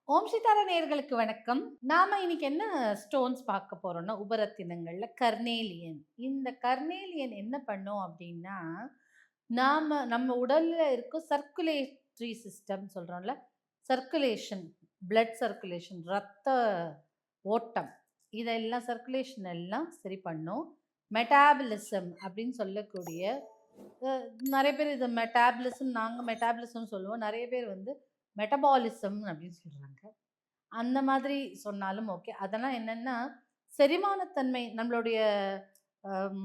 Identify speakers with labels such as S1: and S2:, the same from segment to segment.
S1: ஓம் சித்தார நேயர்களுக்கு வணக்கம். நாம இன்னைக்கு என்ன ஸ்டோன்ஸ் பார்க்க போறோம்னா, உபரத்தினங்கள்ல கர்னேலியன். இந்த கர்னேலியன் என்ன பண்ணும் அப்படின்னா, நம்ம உடல்ல இருக்க சர்க்குலேட்டரி சிஸ்டம் சொல்றோம்ல, சர்க்குலேஷன், பிளட் சர்க்குலேஷன், ரத்த ஓட்டம், இதெல்லாம் சர்க்குலேஷன் எல்லாம் சரி பண்ணும். மெட்டாபலிசம் அப்படின்னு சொல்லக்கூடிய அ நெறைய பேர் இத நாங்க மெட்டாபலிசம் சொல்லுவோம். நெறைய பேர் வந்து மெட்டபாலிசம் அப்படின்னு சொல்றாங்க. அந்த மாதிரி சொன்னாலும் ஓகே. அதெல்லாம் என்னன்னா, செரிமானத்தன்மை நம்மளுடைய அம்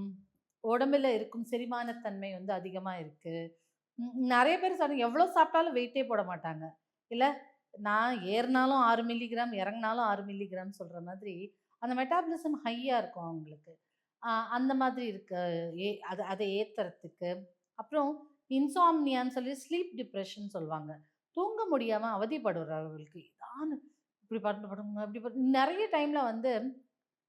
S1: உடம்புல இருக்கும் செரிமானத்தன்மை வந்து அதிகமா இருக்கு. நெறைய பேர் சொன்னாங்க, எவ்வளோ சாப்பிட்டாலும் வெயிட்டே போட மாட்டாங்க. இல்ல, நான் ஏறுனாலும் 6 மில்லிகிராம், இறங்குனாலும் 6 மில்லிகிராம் சொல்ற மாதிரி, அந்த மெட்டாபாலிசம் ஹையா இருக்கும் அவங்களுக்கு. அந்த மாதிரி இருக்கு. அத ஏத்துறதுக்கு. அப்புறம் இன்சாம்னியான்னு சொல்லி ஸ்லீப் டிப்ரஷன் சொல்லுவாங்க. தூங்க முடியாம அவதிப்படுறவர்களுக்கு, ஏதான இப்படி பண்ணுங்க, இப்படி நெறைய டைம்ல வந்து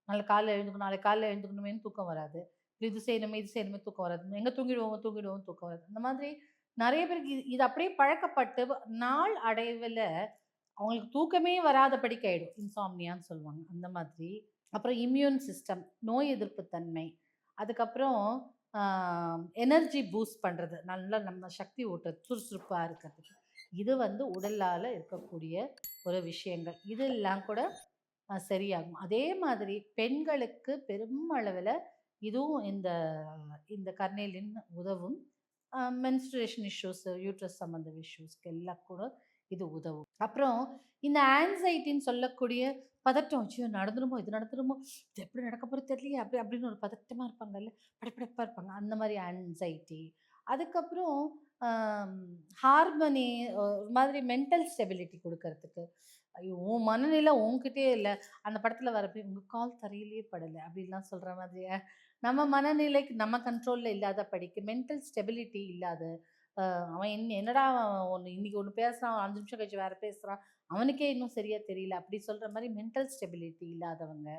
S1: நாளைக்கு காலைல எழுந்துக்கணும், நாளைக்கு காலைல எழுந்துக்கணுமேன்னு தூக்கம் வராது. இது செய்யணுமே, இது செய்யணுமே தூக்கம் வராது. எங்க தூங்கிடுவோம், தூங்கிடுவோம் தூக்கம் வராது. அந்த மாதிரி நெறைய பேருக்கு இது அப்படியே பழக்கப்பட்டு நாள் அடைவுல அவங்களுக்கு தூக்கமே வராதபடிக்கு ஆயிடும். இன்சாம்னியான்னு சொல்லுவாங்க. அந்த மாதிரி. அப்புறம் இம்யூன் சிஸ்டம், நோய் எதிர்ப்பு தன்மை. அதுக்கப்புறம் ஆ எனர்ஜி பூஸ்ட் பண்றது. நல்லா நம்ம சக்தி ஊட்டுறது, சுறுசுறுப்பா இருக்கிறதுக்கு. இது வந்து உடலால இருக்கக்கூடிய ஒரு விஷயங்கள். இதெல்லாம் கூட சரியாகும். அதே மாதிரி பெண்களுக்கு பெரும் அளவுல இதுவும் இந்த இந்த கர்னேலின் உதவும். மென்ஸ்ட்ரேஷன் இஷ்யூஸ், யூட்ரஸ் சம்மந்த இஷ்யூஸ்க்கு எல்லாம் கூட இது உதவும். அப்புறம் இந்த ஆங்ஸைட்டின்னு சொல்லக்கூடிய பதட்டம், ஐயோ நடந்துருமோ, இது நடந்துருமோ, இது எப்படி நடக்க போறது தெரியலையே, அப்படின்னு ஒரு பதட்டமா இருப்பாங்கல்ல, படபடப்பா இருப்பாங்க. அந்த மாதிரி ஆங்ஸைட்டி. அதுக்கப்புறம் ஆம், ஹார்மனி, ஒரு மாதிரி மென்டல் ஸ்டெபிலிட்டி குடுக்கறதுக்கு. ஐயோ! உன் மனநிலை உன்கிட்டயே இல்ல. அந்த படத்துல வரப்ப உங்க கால் தரையிலேயே படல அப்படின்லாம் சொல்ற மாதிரி, நம்ம மனநிலைக்கு நம்ம கண்ட்ரோல்ல இல்லாத படிக்கு மென்டல் ஸ்டெபிலிட்டி இல்லாத, அ அவன் என்னடா ஒண்ணு இன்னைக்கு ஒண்ணு பேசுறான், 5 நிமிஷம் கழிச்சு வேற பேசுறான். அவனுக்கே இன்னும் சரியா தெரியல. அப்படி சொல்ற மாரி மென்டல் ஸ்டெபிலிட்டி இல்லாதவங்க.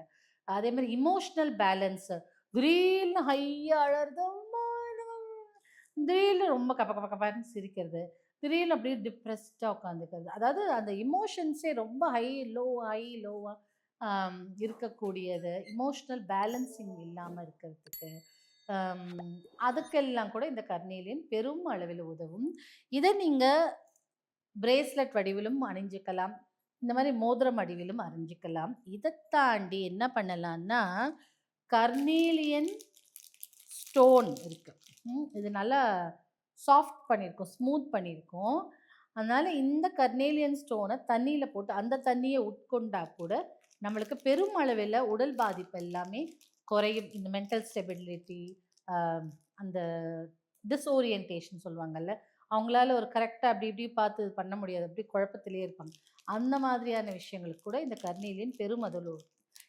S1: அதே மாரி இமோஷனல் பேலன்ஸ். திடீர்னு ஹையா அழறது, அம்மா திடீர்னு ரொம்ப கப கப கபான்னு சிரிக்கிறது. திடீர்னு அப்படியே டிப்ரெஸ்டா உட்காந்துக்கிறது. அதாவது அந்த எமோஷன்ஸே ரொம்ப லோவா இருக்கக்கூடியது. இமோஷனல் பேலன்சிங் இல்லாம இருக்கிறதுக்கு. அம் அதுக்கெல்லாம் கூட இந்த கர்னேலியன் பெரும் அளவில் உதவும். இத நீங்க பிரேஸ்லெட் வடிவிலும் அணிஞ்சுக்கலாம். இந்த மாரி மோதிரம் வடிவிலும் அணிஞ்சுக்கலாம். இத தாண்டி என்ன பண்ணலான்னா, கர்னேலியன் ஸ்டோன் இருக்கு. இது நல்லா சாஃப்ட் பண்ணியிருக்கோம், ஸ்மூத் பண்ணியிருக்கோம். அதனால இந்த கர்னேலியன் ஸ்டோன தண்ணீல போட்டு அந்த தண்ணிய உட்கொண்டா கூட நம்மளுக்கு பெரும் அளவில உடல் பாதிப்பு எல்லாமே குறையும். இந்த மென்டல் ஸ்டெபிலிட்டி, அ அந்த டிஸ்ஓரியன்டேஷன் சொல்லுவாங்கல்ல, அவங்களால ஒரு கரெக்ட்டா அப்படி இப்படி பார்த்து பண்ண முடியாது. அப்படியே குழப்பத்திலேயே இருப்பாங்க. அந்த மாதிரியான விஷயங்களுக்கு கூட இந்த கர்னேலியன் பெரும் உதவும்.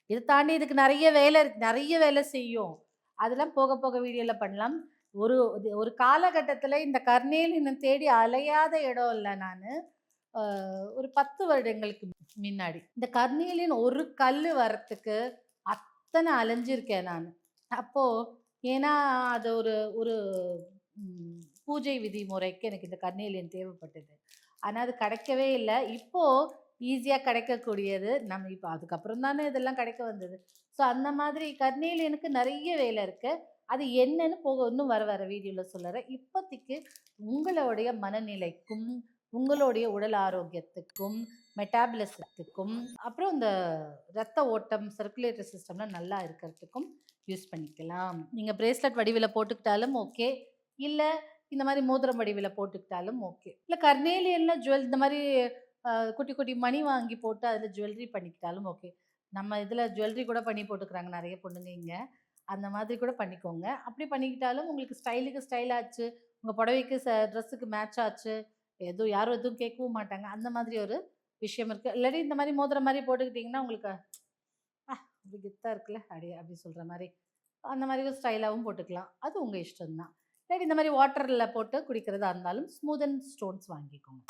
S1: இத தாண்டி இதுக்கு நெறைய வேலை இருக்கு. நெறைய வேலை செய்யும். அதெல்லாம் போக போக வீடியோல பண்ணலாம். ஒரு ஒரு காலகட்டத்தில இந்த கர்னேலியன தேடி அலையாத இடம் இல்ல நானு. அ ஒரு 10 வருடங்களுக்கு மின்னாடி. இந்த கர்னேலியன் ஒரு கல்லு வரத்துக்கு அத்தன அலைஞ்சிருக்கேன் நானு. அப்போ ஏன்னா அது ஒரு ஒரு பூஜை விதிமுறைக்கு எனக்கு இந்த கர்னேலியன் தேவைப்பட்டது. ஆனா அது கிடைக்கவே இல்ல. இப்போ ஈஸியா கிடைக்கக்கூடியது. நம்ம இப்போ அதுக்கப்புறம் தானே இதெல்லாம் கிடைக்க வந்தது. ஸோ அந்த மாதிரி கர்னேலியனுக்கு நெறைய வேலை இருக்கு. அது என்னன்னு போக இன்னும் வர வர வீடியோல சொல்லுறேன். இப்போதைக்கு உங்களுடைய மனநிலைக்கும், உங்களுடைய உடல் ஆரோக்கியத்துக்கும், மெட்டாபாலிசத்துக்கும், அப்புறம் இந்த ரத்த ஓட்டம், சர்க்குலேட்டரி சிஸ்டம்லாம் நல்லா இருக்கிறதுக்கும் யூஸ் பண்ணிக்கலாம். நீங்க பிரேஸ்லெட் வடிவில போட்டுக்கிட்டாலும் ஓகே. இல்ல இந்த மாரி மோதிரம் வடிவில போட்டுக்கிட்டாலும் ஓகே. இல்ல கர்னேலியன்ல இந்த மாரி குட்டி குட்டி மணி வாங்கி போட்டு அதில ஜுவல்லரி பண்ணிக்கிட்டாலும் ஓகே. நம்ம இதில ஜுவல்லரி கூட பண்ணி போட்டுக்கிறாங்க நெறைய பொண்ணுங்க இங்க. அந்த மாதிரி கூட பண்ணிக்கோங்க. அப்படி பண்ணிக்கிட்டாலும் உங்களுக்கு ஸ்டைலுக்கு ஸ்டைல் ஆச்சு. உங்க புடவைக்கு ட்ரெஸ்ஸுக்கு மேட்ச் ஆச்சு. யாரும் எதுவும் கேட்கவும் மாட்டாங்க. அந்த மாதிரி ஒரு விஷயம் இருக்கு. இல்லாட்டி இந்த மாரி மோதிரம் மாரி போட்டுக்கிட்டீங்கன்னா, உங்களுக்கு இப்படி கெத்தா இருக்குல்ல, அப்படி சொல்ற மாரி. அந்த மாரி ஒரு ஸ்டைலாவும் போட்டுக்கலாம். அது உங்க இஷ்டம் தான். இல்லாட்டி இந்த மாரி வாட்டர்ல போட்டு குடிக்கிறதா இருந்தாலும் ஸ்மூத் அண்ட் ஸ்டோன்ஸ் வாங்கிக்கோங்க.